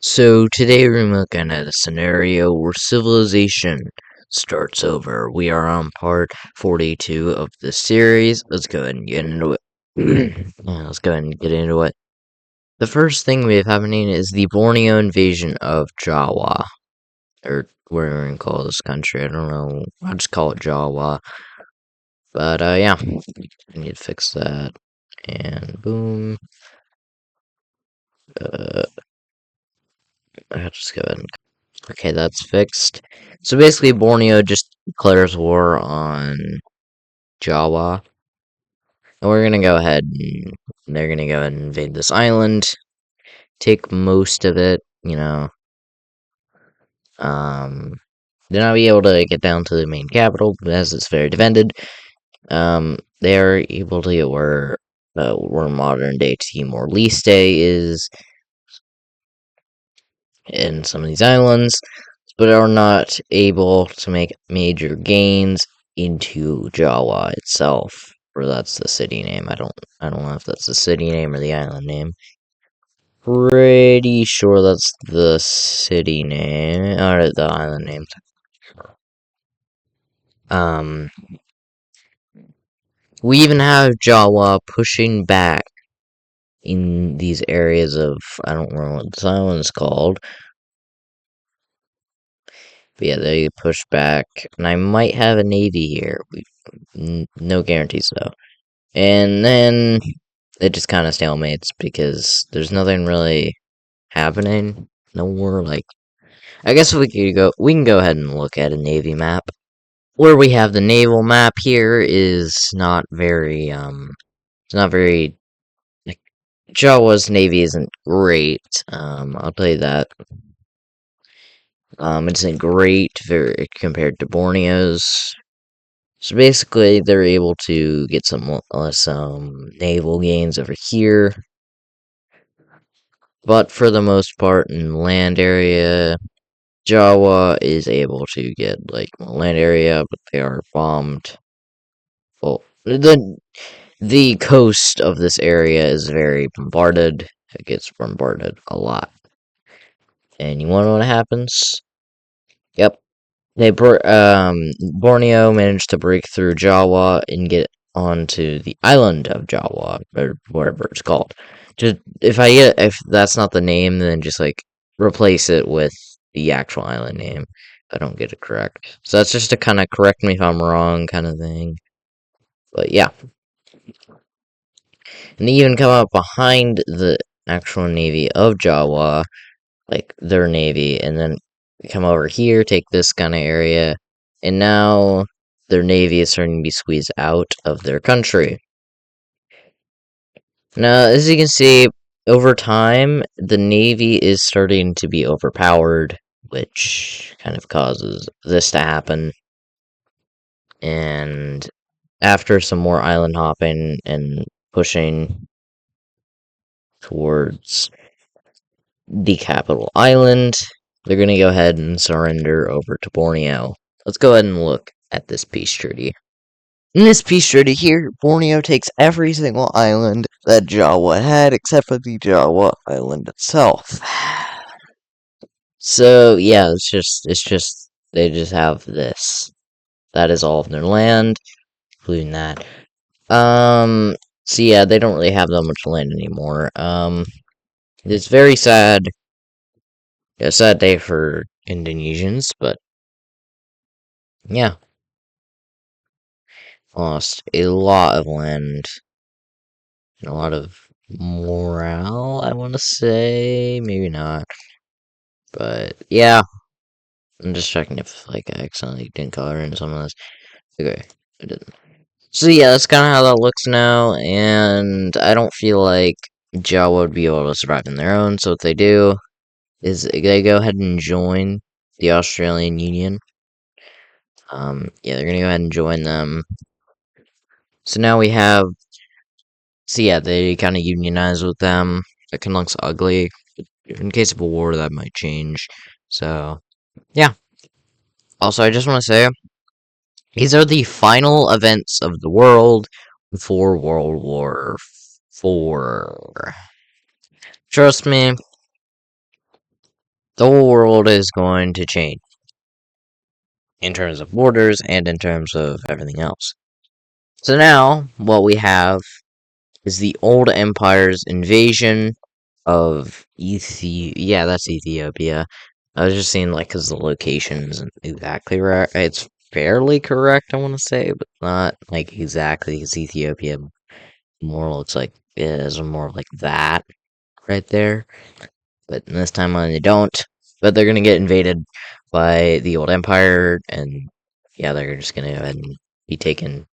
So today we're looking at a scenario where civilization starts over. We are on part 42 of the series. Let's go ahead and get into it. Let's go ahead and get into it. The first thing we have happening is the Borneo invasion of Jawa. Or whatever we're gonna call this country. I don't know. I'll just call it Jawa. But yeah. I need to fix that. And boom. I'll just go ahead and okay, that's fixed. So basically, Borneo just declares war on Jawa, and we're gonna go ahead and they're gonna go ahead and invade this island, take most of it. Um, they're not be able to get down to the main capital as it's very defended. They are able to get where modern day Timor Leste is in some of these islands, but are not able to make major gains into Jawa itself. Or that's the city name. I don't know if that's the city name or the island name. Pretty sure that's the city name or the island name. Um we even have Jawa pushing back in these areas of I don't know what this island's called. But yeah, they push back, and I might have a navy here. No guarantees though. And then it just kind of stalemates because there's nothing really happening. No more like I guess we can go ahead and look at a navy map. Where we have the naval map here is not very it's not very like Jawa's navy isn't great. I'll tell you that. It isn't great very compared to Borneo's. So basically, they're able to get some naval gains over here. But for the most part, in land area, Jawa is able to get like land area, but they are bombed. Well, the coast of this area is very bombarded. It gets bombarded a lot. And you want to know what happens? Yep, Borneo managed to break through Jawa and get onto the island of Jawa or whatever it's called. Just if that's not the name, then just like replace it with the actual island name. If I don't get it correct. So that's just to kind of correct me if I'm wrong, kind of thing. But yeah, and they even come up behind the actual navy of Jawa, like their navy, and then come over here, take this kind of area, and now their navy is starting to be squeezed out of their country. Now, as you can see, over time, the navy is starting to be overpowered, which kind of causes this to happen. And after some more island hopping and pushing towards the capital island, they're going to go ahead and surrender over to Borneo. Let's go ahead and look at this peace treaty. In this peace treaty here, Borneo takes every single island that Jawa had except for the Jawa island itself. So yeah, it's just they just have this. That is all of their land, including that. So yeah, they don't really have that much land anymore. It's very sad. A sad day for Indonesians, but yeah, lost a lot of land and a lot of morale, I want to say. Maybe not. But yeah, I'm just checking if like I accidentally didn't color in some of this. Okay, I didn't. So yeah, that's kind of how that looks now, and I don't feel like Jawa would be able to survive on their own. So what they do is they go ahead and join the Australian Union. Yeah, they're gonna go ahead and join them. So now we have. So yeah, they kind of unionize with them. It can look ugly. In case of a war, that might change. So yeah. Also, I just want to say these are the final events of the world before World War IV. Trust me, the whole world is going to change in terms of borders and in terms of everything else. So now, what we have is the old empire's invasion of Ethiopia. Yeah, that's Ethiopia. I was just saying, like, because the location isn't exactly right. It's fairly correct, I want to say, but not, like, exactly, because Ethiopia more looks like it is more like that right there. But in this timeline, they don't. But they're going to get invaded by the old empire, and yeah, they're just going to go ahead and be taken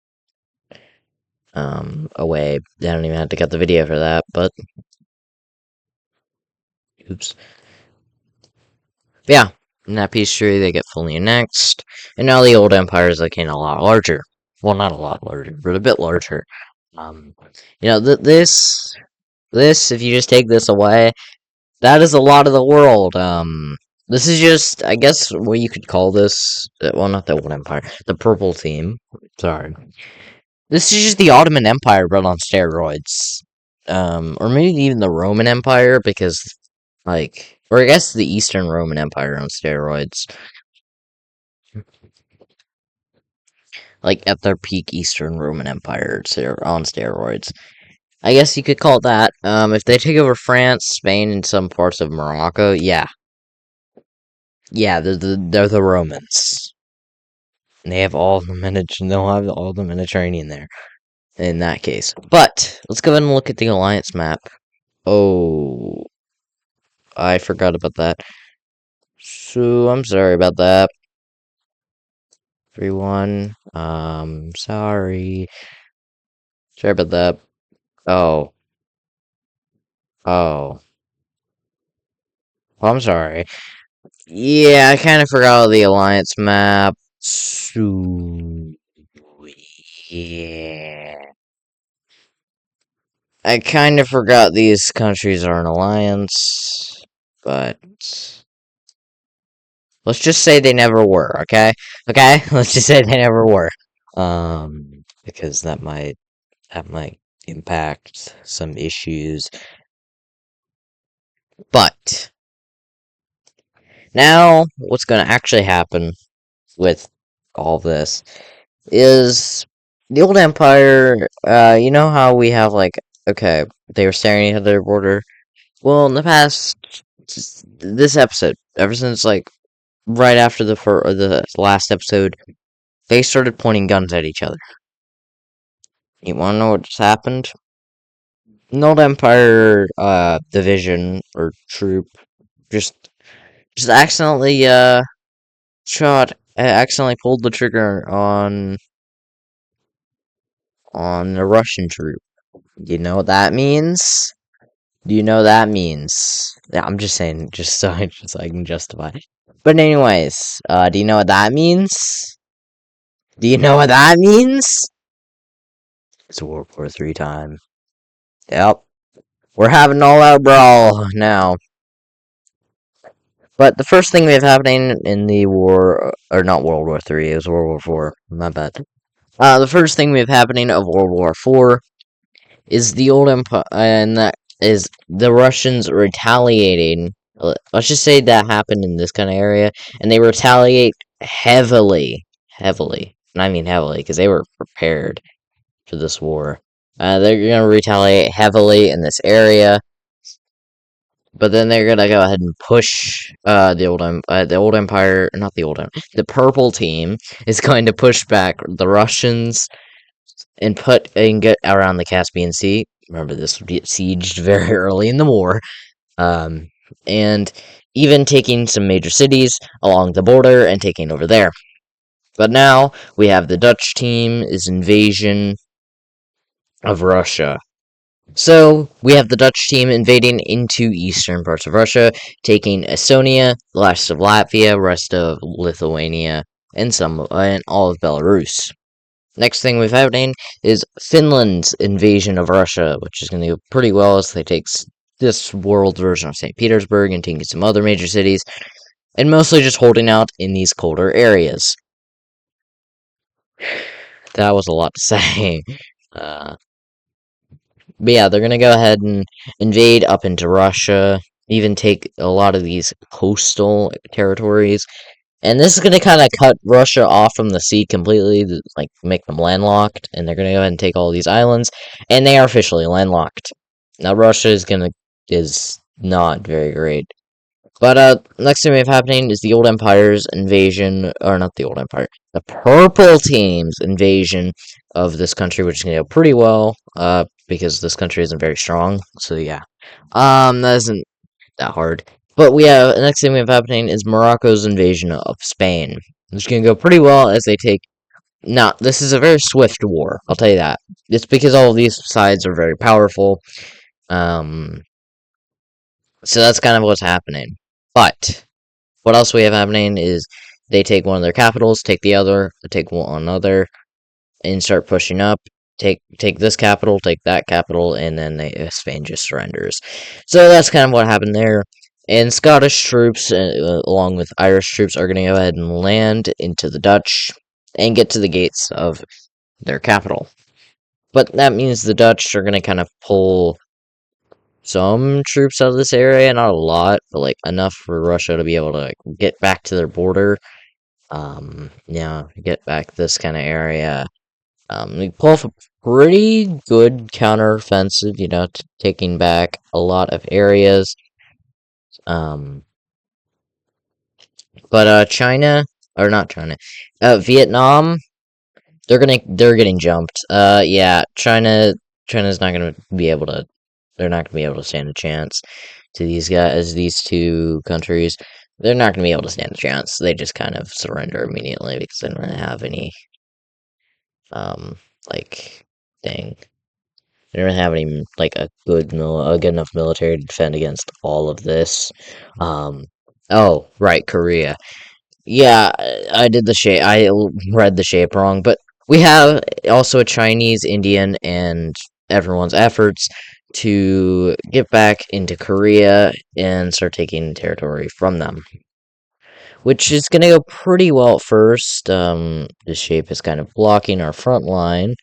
away. They don't even have to cut the video for that, but oops. Yeah, in that peace treaty, they get fully annexed, and now the old empire is looking a lot larger. Well, not a lot larger, but a bit larger. Um, this, if you just take this away, that is a lot of the world. This is just, I guess, what you could call this. Well, not the old empire, the purple team. Sorry, this is just the Ottoman Empire run on steroids. Or maybe even the Roman Empire, because, like, or I guess the Eastern Roman Empire on steroids. Like, at their peak Eastern Roman Empire on steroids. I guess you could call it that. If they take over France, Spain, and some parts of Morocco, yeah. Yeah, they're the Romans. They have all the they'll have all the Mediterranean there, in that case. But, let's go ahead and look at the alliance map. Oh, I forgot about that. So, I'm sorry about that, everyone. Sorry. Sorry about that. Oh. Oh. Well, I'm sorry. Yeah, I kind of forgot the alliance map. So, yeah. I kind of forgot these countries are an alliance, but let's just say they never were, okay? Okay? Let's just say they never were. Because that might impact some issues. But now what's going to actually happen with all this is the old empire, you know how we have, like, okay, they were staring at their border. Well, in the past, this episode, ever since, like, right after the last episode, they started pointing guns at each other. You wanna know what just happened? An old empire, division, or troop, just, accidentally, accidentally pulled the trigger on the Russian troop. You know what that means? Do you know what that means? Yeah, I'm just saying, just so I can justify. But anyways, do you know what that means? Do you know what that means? It's World War III time. Yep, we're having all out brawl now. But the first thing we have happening in the war, or not World War III, it was World War IV. My bad. The first thing we have happening of World War IV is the old empire, and that is the Russians retaliating. Let's just say that happened in this kind of area, and they retaliate heavily, heavily, and I mean heavily, because they were prepared for this war. They're gonna retaliate heavily in this area, but then they're gonna go ahead and push the old empire, not the old empire, the purple team is going to push back the Russians and get around the Caspian Sea. Remember, this would get sieged very early in the war, um, and even taking some major cities along the border and taking over there. But now we have the Dutch team's invasion of Russia. So we have the Dutch team invading into eastern parts of Russia, taking Estonia, the rest of Latvia, rest of Lithuania, and all of Belarus. Next thing we've happening is Finland's invasion of Russia, which is going to go pretty well as they take this world version of St. Petersburg and taking some other major cities, and mostly just holding out in these colder areas. That was a lot to say. But yeah, they're going to go ahead and invade up into Russia. even take a lot of these coastal territories. And this is going to kind of cut Russia off from the sea completely, like make them landlocked, and they're going to go ahead and take all these islands, and they are officially landlocked. Now Russia is not very great. But next thing we have happening is the Old Empire's invasion, or not the Old Empire, the Purple Team's invasion of this country, which is going to go pretty well, because this country isn't very strong. So yeah, that isn't that hard. But we have next thing we have happening is Morocco's invasion of Spain. It's going to go pretty well as they take. Now, this is a very swift war. I'll tell you that. It's because all of these sides are very powerful. Um, so that's kind of what's happening. But what else we have happening is they take one of their capitals, take the other, take one another, and start pushing up. Take this capital, take that capital, and then Spain just surrenders. So that's kind of what happened there. And Scottish troops, along with Irish troops, are going to go ahead and land into the Dutch and get to the gates of their capital. But that means the Dutch are going to kind of pull some troops out of this area, not a lot, but like enough for Russia to be able to like, get back to their border. Get back this kind of area. We pull off a pretty good counteroffensive, taking back a lot of areas. Um, but China, or not China, Vietnam, they're getting jumped. Yeah, China's not gonna be able to. They're not gonna be able to stand a chance to these guys, these two countries. They're not gonna be able to stand a chance. They just kind of surrender immediately because they don't really have any, like, thing. They don't have any like a good enough military to defend against all of this. Oh right, Korea. Yeah, I did the shape. I read the shape wrong, but we have also a Chinese, Indian, and everyone's efforts to get back into Korea and start taking territory from them, which is going to go pretty well at first. This shape is kind of blocking our front line,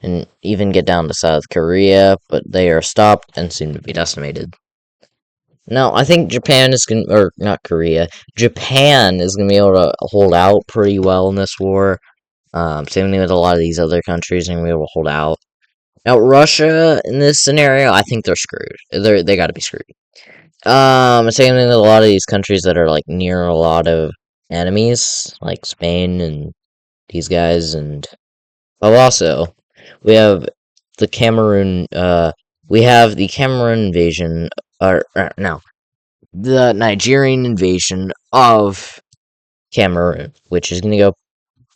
and even get down to South Korea, but they are stopped and seem to be decimated. Now, I think Japan is going to, or not Korea, Japan is going to be able to hold out pretty well in this war. Same thing with a lot of these other countries are going to be able to hold out. Now, Russia, in this scenario, I think they're screwed. They got to be screwed. Same thing with a lot of these countries that are, like, near a lot of enemies, like Spain and these guys, and... Oh, also, we have the Cameroon, we have the Cameroon invasion, no, the Nigerian invasion of Cameroon, which is going to go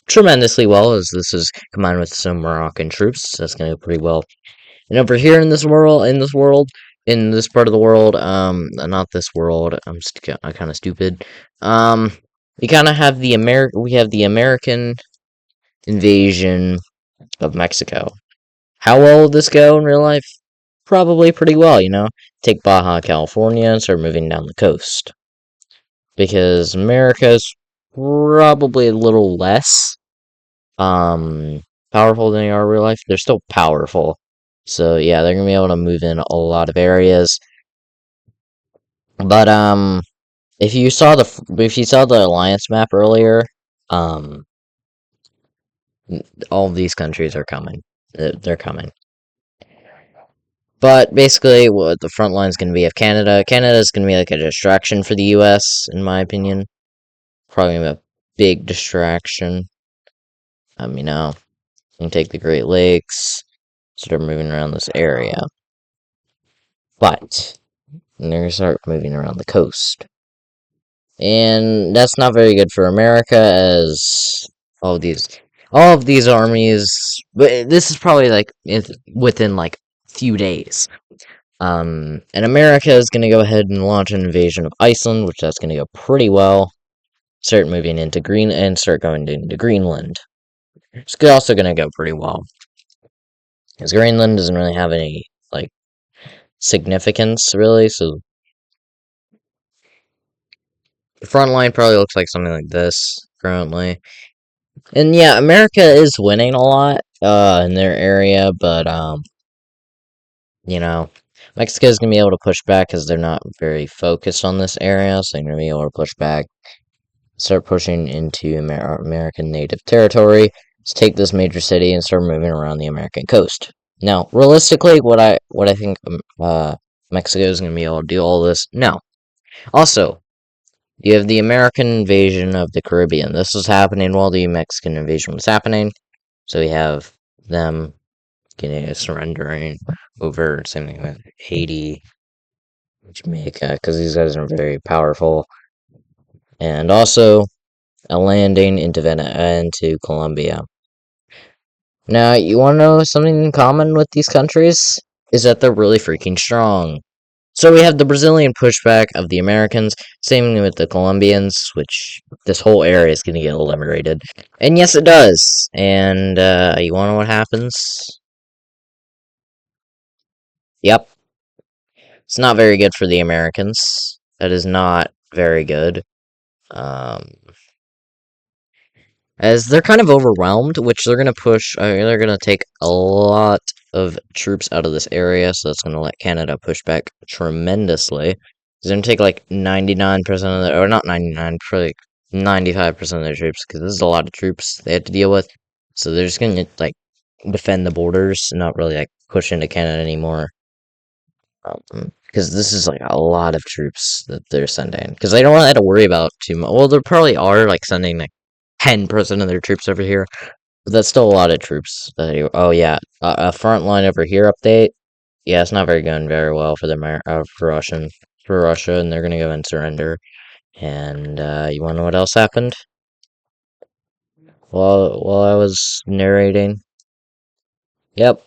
tremendously well, as this is combined with some Moroccan troops. So that's going to go pretty well. And over here in this world, in this part of the world, not this world. I'm kind of stupid. We kind of have we have the American invasion of Mexico. How well will this go in real life? Probably pretty well, Take Baja California and start moving down the coast. Because America's probably a little less powerful than they are in real life. They're still powerful. So yeah, they're gonna be able to move in a lot of areas. But if you saw the alliance map earlier, all of these countries are coming. They're coming. But basically, what the front line is going to be of Canada. Canada is going to be like a distraction for the U.S., in my opinion. Probably a big distraction. You can take the Great Lakes, start moving around this area. But they're going to start moving around the coast. And that's not very good for America, as all of these armies. But this is probably like within like few days. And America is going to go ahead and launch an invasion of Iceland, which that's going to go pretty well. Start moving into start going into Greenland. It's also going to go pretty well. Because Greenland doesn't really have any, like, significance, really, so... The front line probably looks like something like this, currently. And yeah, America is winning a lot, in their area, but, Mexico's gonna be able to push back because they're not very focused on this area, so they're gonna be able to push back, start pushing into American native territory, let's take this major city and start moving around the American coast. Now, realistically, what I think Mexico is going to be able to do all this? No. Also, you have the American invasion of the Caribbean. This was happening while the Mexican invasion was happening. So we have them getting surrendering over something with Haiti, Jamaica, because these guys are very powerful, and also a landing into Colombia. Now, you want to know something in common with these countries? Is that they're really freaking strong. So we have the Brazilian pushback of the Americans, same with the Colombians, which this whole area is going to get liberated. And yes, it does. And you want to know what happens? Yep. It's not very good for the Americans. That is not very good. Um, as they're kind of overwhelmed, which they're going to push, they're going to take a lot of troops out of this area, so that's going to let Canada push back tremendously. It's going to take like 99% of their, or not 99, probably 95% of their troops, because this is a lot of troops they have to deal with. So they're just going to like defend the borders and not really like push into Canada anymore. Because this is like a lot of troops that they're sending. Because they don't want to worry about too much. Well, they probably are like sending like 10% of their troops over here. But that's still a lot of troops. Oh yeah, a front line over here update. Yeah, it's not very going very well for for Russia, and they're gonna go and surrender. And you wanna know what else happened? While I was narrating. Yep.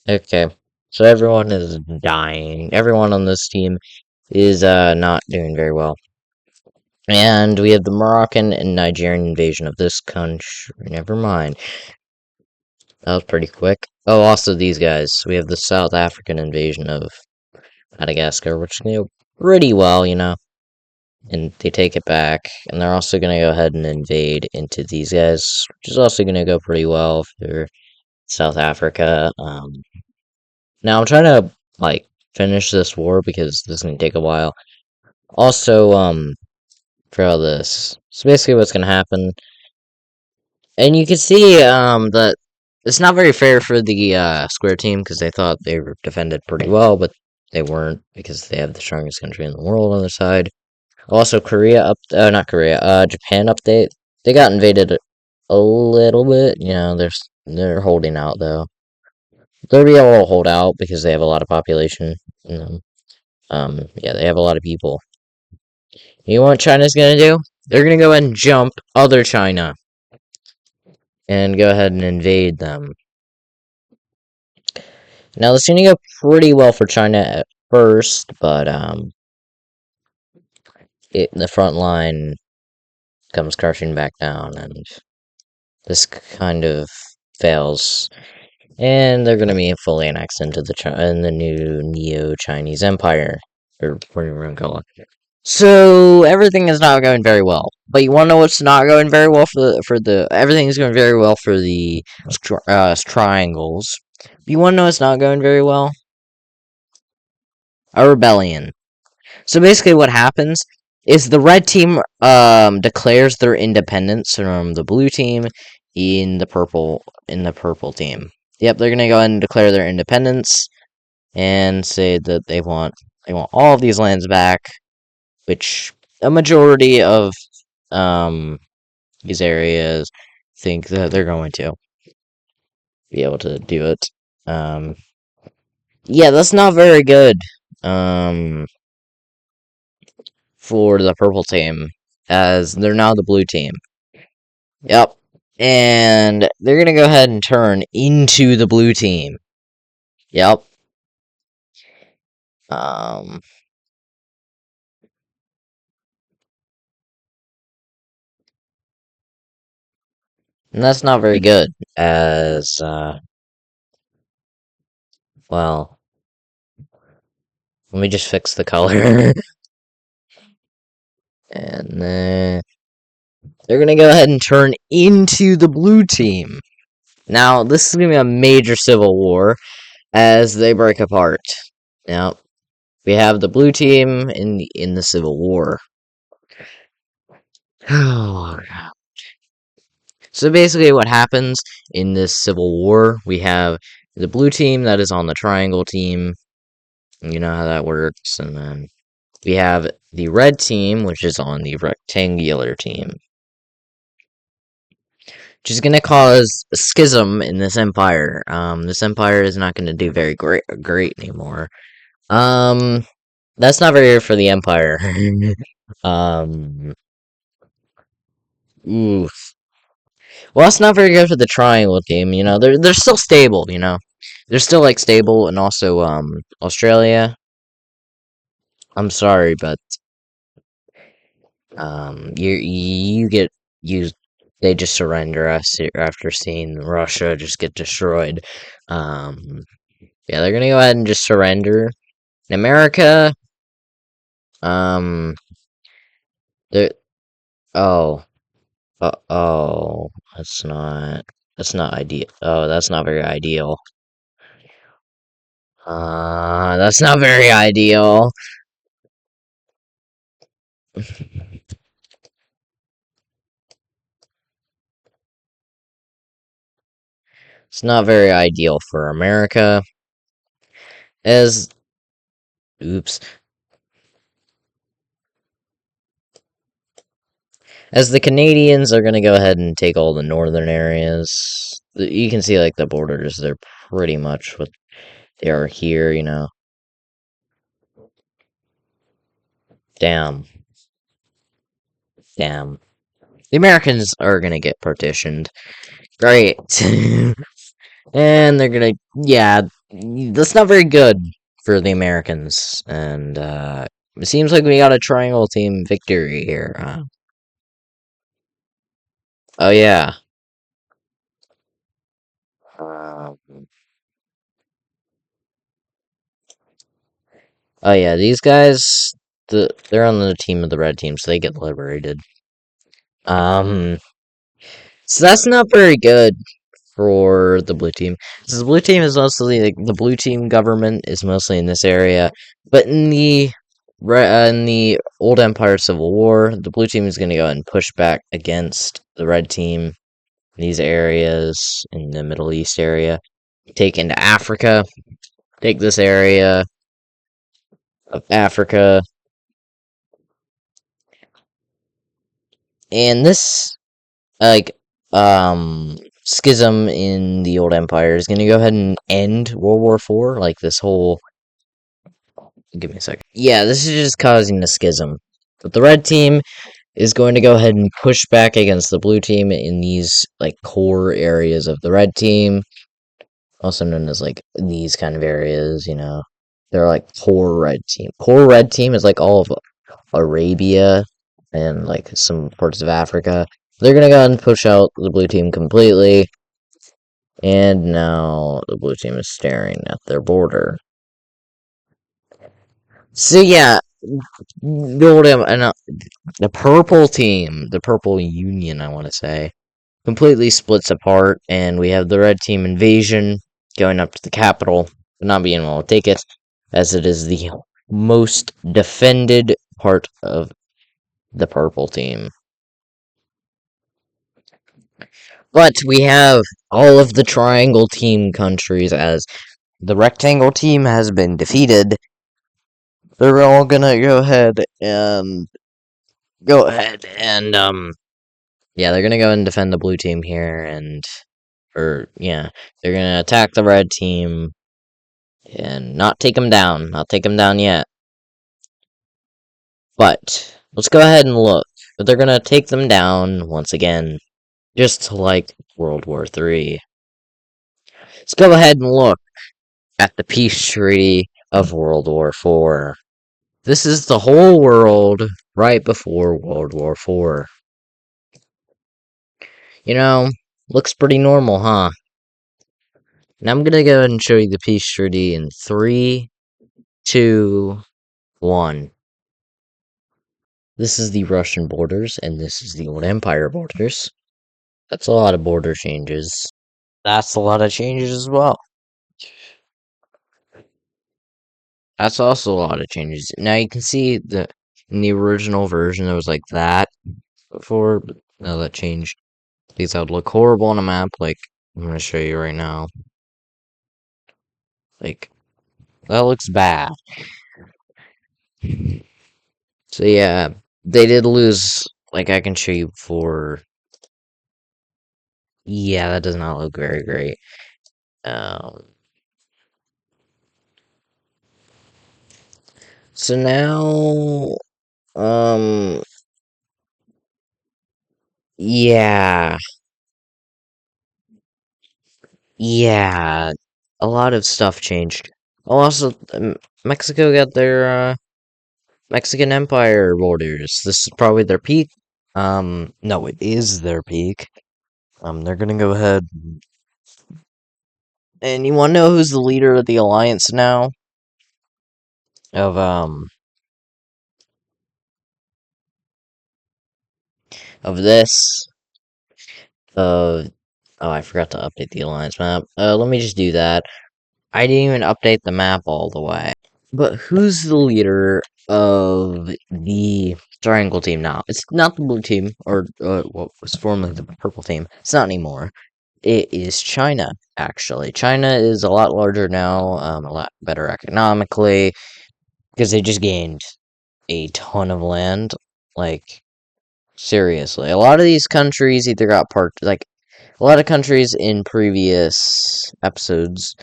Okay. So everyone is dying. Everyone on this team is not doing very well. And we have the Moroccan and Nigerian invasion of this country. Never mind. That was pretty quick. Oh, also these guys. We have the South African invasion of Madagascar, which is going to go pretty well, you know. And they take it back. And they're also going to go ahead and invade into these guys, which is also going to go pretty well for South Africa. Now I'm trying to, like, finish this war because this is going to take a while. Also, for all this. So basically what's going to happen. And you can see, that it's not very fair for the Square team because they thought they were defended pretty well, but they weren't because they have the strongest country in the world on their side. Also, not Korea, Japan update. They got invaded a little bit. You know, they're holding out though. They'll be able to hold out because they have a lot of population. You know, yeah, they have a lot of people. You know what China's gonna do? They're gonna go ahead and jump other China and go ahead and invade them. Now, this is going to go pretty well for China at first, but the front line comes crashing back down, and this kind of fails. And they're going to be fully annexed into the new Neo-Chinese Empire, or whatever you want to call it. So everything is not going very well. But you want to know what's not going very well everything is going very well for the triangles. You want to know what's not going very well? A rebellion. So basically, what happens is the red team declares their independence from the blue team in the purple team. Yep, they're gonna go ahead and declare their independence and say that they want all of these lands back, which a majority of these areas think that they're going to be able to do it. Yeah, that's not very good. For the purple team, as they're now the blue team. Yep. And they're gonna go ahead and turn into the blue team. Yep. And that's not very good, as, well, let me just fix the color. And then they're gonna go ahead and turn into the blue team. Now, this is gonna be a major civil war as they break apart. Now we have the blue team in the Civil War. So basically, what happens in this Civil War, we have the blue team that is on the triangle team. You know how that works, and then we have the red team, which is on the rectangular team, which is going to cause a schism in this empire. This empire is not going to do very great anymore. That's not very good for the empire. um, ooh. Well, that's not very good for the triangle team. You know, they're still stable. You know, they're still like stable, and also Australia. I'm sorry, but you get you they just surrender us after seeing Russia just get destroyed. Um, yeah, they're gonna go ahead and just surrender. In America, um, they oh oh that's not ideal. Oh, that's not very ideal. That's not very ideal. It's not very ideal for America. As oops, as the Canadians are gonna go ahead and take all the northern areas. You can see like the borders. They're pretty much what they are here. You know. Damn, damn. The Americans are gonna get partitioned. Great. And they're gonna, yeah, that's not very good for the Americans. And it seems like we got a triangle team victory here. Oh yeah. Um, oh yeah, these guys, they're on the team of the red team, so they get liberated. Um, so that's not very good for the blue team. So the blue team is mostly like the blue team government is mostly in this area, but in the old Empire Civil War, the blue team is going to go and push back against the red team in these areas in the Middle East area, take into Africa, take this area of Africa, and this like schism in the old empire is going to go ahead and end World War IV. Like this whole give me a second. Yeah, this is just causing a schism. But the red team is going to go ahead and push back against the blue team in these like core areas of the red team, also known as like these kind of areas. You know, they're like core red team. Core red team is like all of Arabia and like some parts of Africa. They're gonna go ahead and push out the blue team completely, and now the blue team is staring at their border. So yeah, the purple team, the purple union, I want to say, completely splits apart, and we have the red team invasion going up to the capital, but not being able to take it, as it is the most defended part of the purple team. But we have all of the triangle team countries, as the rectangle team has been defeated. They're all gonna go ahead and yeah, they're gonna go and defend the blue team here, or yeah, they're gonna attack the red team and not take them down. Not take them down yet. But let's go ahead and look. But they're gonna take them down once again, just like World War III. Let's go ahead and look at the peace treaty of World War IV. This is the whole world right before World War IV. You know, looks pretty normal, huh? Now I'm gonna go ahead and show you the peace treaty in 3, 2, 1. This is the Russian borders, and this is the old Empire borders. That's a lot of border changes. That's a lot of changes as well. That's also a lot of changes. Now you can see that in the original version there was like that before, but now that changed. These would look horrible on a map. Like I'm gonna show you right now. Like that looks bad. So yeah, they did lose. Like I can show you before. Yeah, that does not look very great. Um, so now, um, yeah, yeah, a lot of stuff changed. Oh, also, Mexico got their Mexican Empire borders. This is probably their peak. No, it is their peak. They're gonna go ahead. And you want to know who's the leader of the alliance now? Of this. Uh, oh, I forgot to update the alliance map. Let me just do that. I didn't even update the map all the way. But who's the leader of the triangle team now? It's not the blue team, or what was formerly the purple team. It's not anymore. It is China, actually. China is a lot larger now, a lot better economically, because they just gained a ton of land. Like, seriously. A lot of these countries either got part, like, a lot of countries in previous episodes,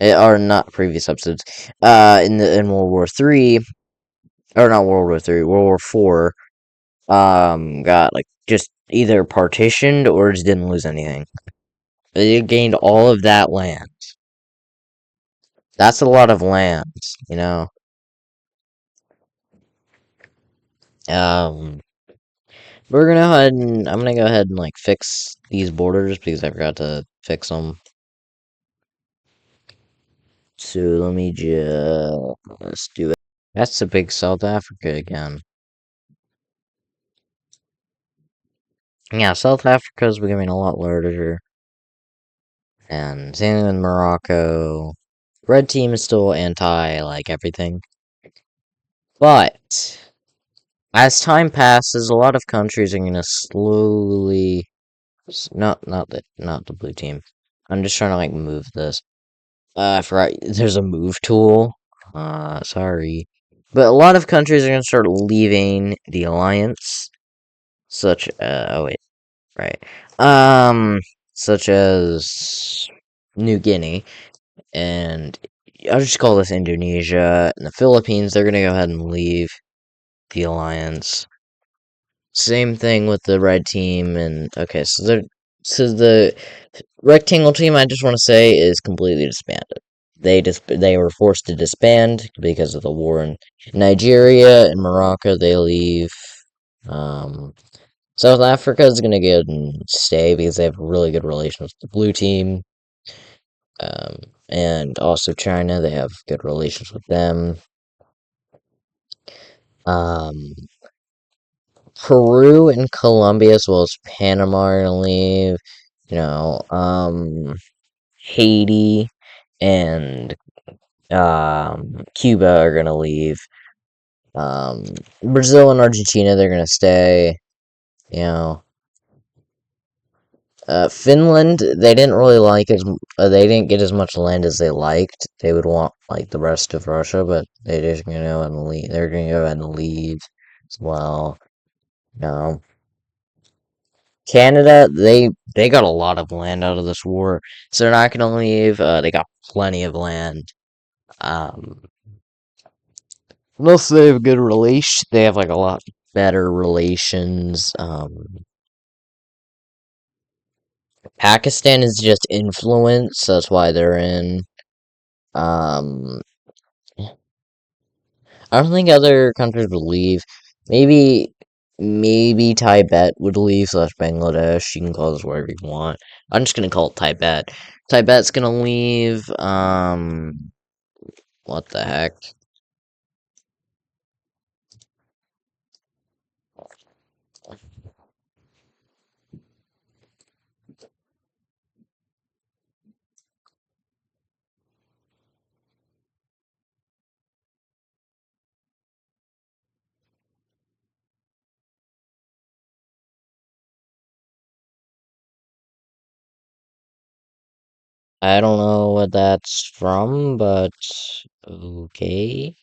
or not previous episodes, in World War III, or not World War III, World War IV, got, like, just either partitioned or just didn't lose anything. They gained all of that land. That's a lot of land, you know? Um, we're gonna go ahead and, I'm gonna go ahead and, like, fix these borders because I forgot to fix them. So let me just do it. That's a big South Africa again. Yeah, South Africa's becoming a lot larger. And same with Morocco. Red team is still anti, like, everything. But as time passes, a lot of countries are gonna slowly. Not the blue team. I'm just trying to like move this. I forgot there's a move tool. Sorry. But a lot of countries are gonna start leaving the alliance. Such oh wait, right. Um such as New Guinea, and I'll just call this Indonesia and the Philippines, they're gonna go ahead and leave the alliance. Same thing with the red team, and okay, the rectangle team, I just want to say, is completely disbanded. They were forced to disband because of the war in Nigeria and Morocco. They leave. Um, South Africa is gonna get and stay because they have really good relations with the blue team. And also China, they have good relations with them. Um, Peru and Colombia, as well as Panama, are gonna leave. You know, Haiti and Cuba are gonna leave. Um, Brazil and Argentina, they're gonna stay. You know, Finland, they didn't really like they didn't get as much land as they liked. They would want like the rest of Russia, but they just gonna go ahead and leave. They're gonna go ahead and leave as well. You know, Canada, they got a lot of land out of this war, so they're not gonna leave. They got plenty of land. Um, Unless they have good relation, they have like a lot better relations. Pakistan is just influence, so that's why they're in. Um, I don't think other countries would leave. Maybe, maybe Tibet would leave, slash Bangladesh. You can call this whatever you want. I'm just gonna call it Tibet. Tibet's gonna leave. What the heck? I don't know what that's from, but okay.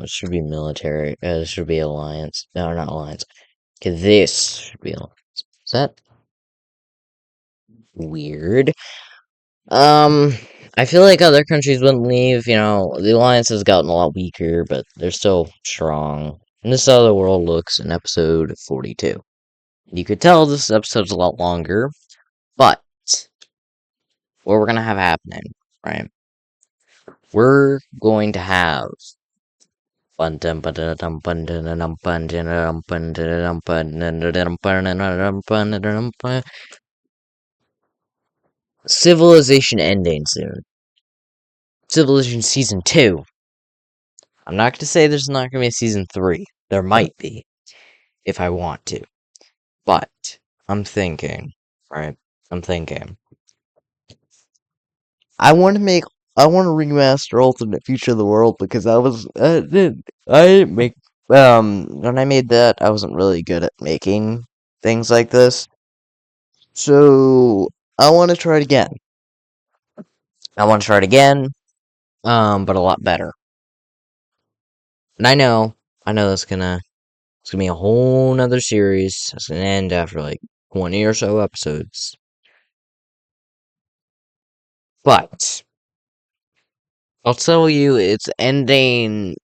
It should be military. It should be alliance. No, not alliance. Okay, this should be alliance. Is that weird? Um, I feel like other countries wouldn't leave. The alliance has gotten a lot weaker, but they're still strong. And this is how the world looks in episode 42. You could tell this episode's a lot longer, but what we're gonna have happening, right? We're going to have Civilization ending soon. Civilization season 2. I'm not gonna say there's not gonna be a season 3. There might be, if I want to. But I'm thinking, right? I'm thinking. I want to make. I want to remaster Ultimate Future of the World because I didn't make. When I made that, I wasn't really good at making things like this. So I want to try it again. I want to try it again, but a lot better. And I know it's gonna be a whole nother series. It's gonna end after like 20 or so episodes. But I'll tell you, it's ending.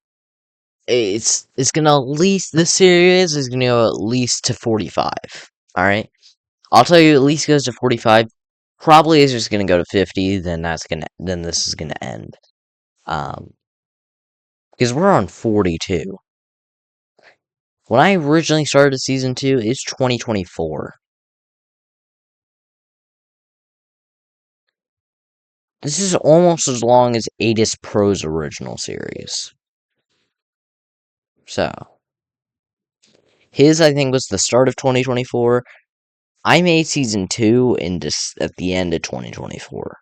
It's gonna at least this series is gonna go at least to 45. All right, I'll tell you, at least goes to 45. Probably is just gonna go to 50. Then this is gonna end. Um, because we're on 42. When I originally started season 2, it's 2024. This is almost as long as Adis Pro's original series. So, his, I think, was the start of 2024. I made season 2 at the end of 2024.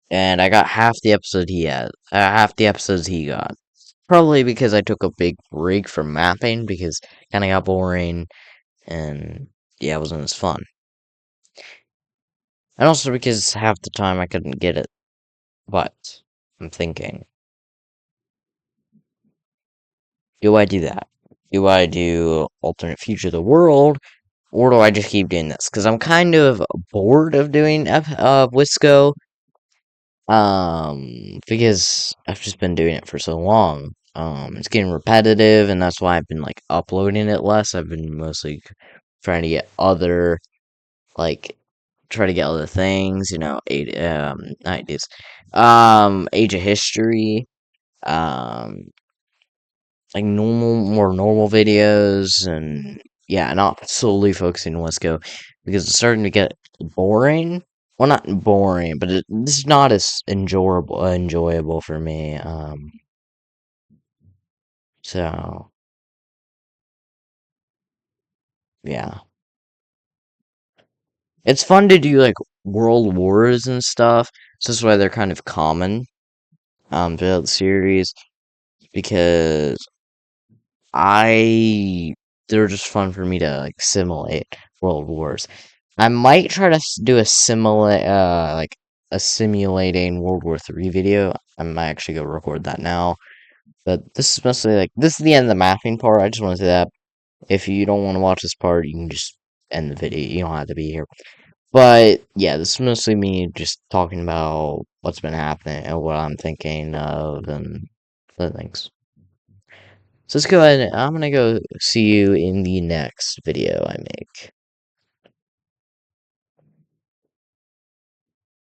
And I got half the half the episodes he got. Probably because I took a big break from mapping because it kind of got boring and yeah, it wasn't as fun. And also because half the time I couldn't get it. But I'm thinking, do I do that? Do I do alternate future of the world, or do I just keep doing this? Because I'm kind of bored of doing Wisco. Because I've just been doing it for so long. It's getting repetitive, and that's why I've been like uploading it less. I've been mostly trying to get like try to get other things, not ideas. Age of History, um, like more normal videos, and yeah, not solely focusing on Wisco because it's starting to get boring. Well, not boring, but it's not as enjoyable for me. So yeah, it's fun to do like world wars and stuff. So that's why they're kind of common throughout the series because I they're just fun for me to like simulate world wars. I might try to do a like a simulating World War III video. I might actually go record that now. But this is mostly like this is the end of the mapping part. I just want to say that if you don't want to watch this part, you can just end the video. You don't have to be here. But yeah, this is mostly me just talking about what's been happening and what I'm thinking of and other things. So let's go ahead. I'm gonna go see you in the next video I make.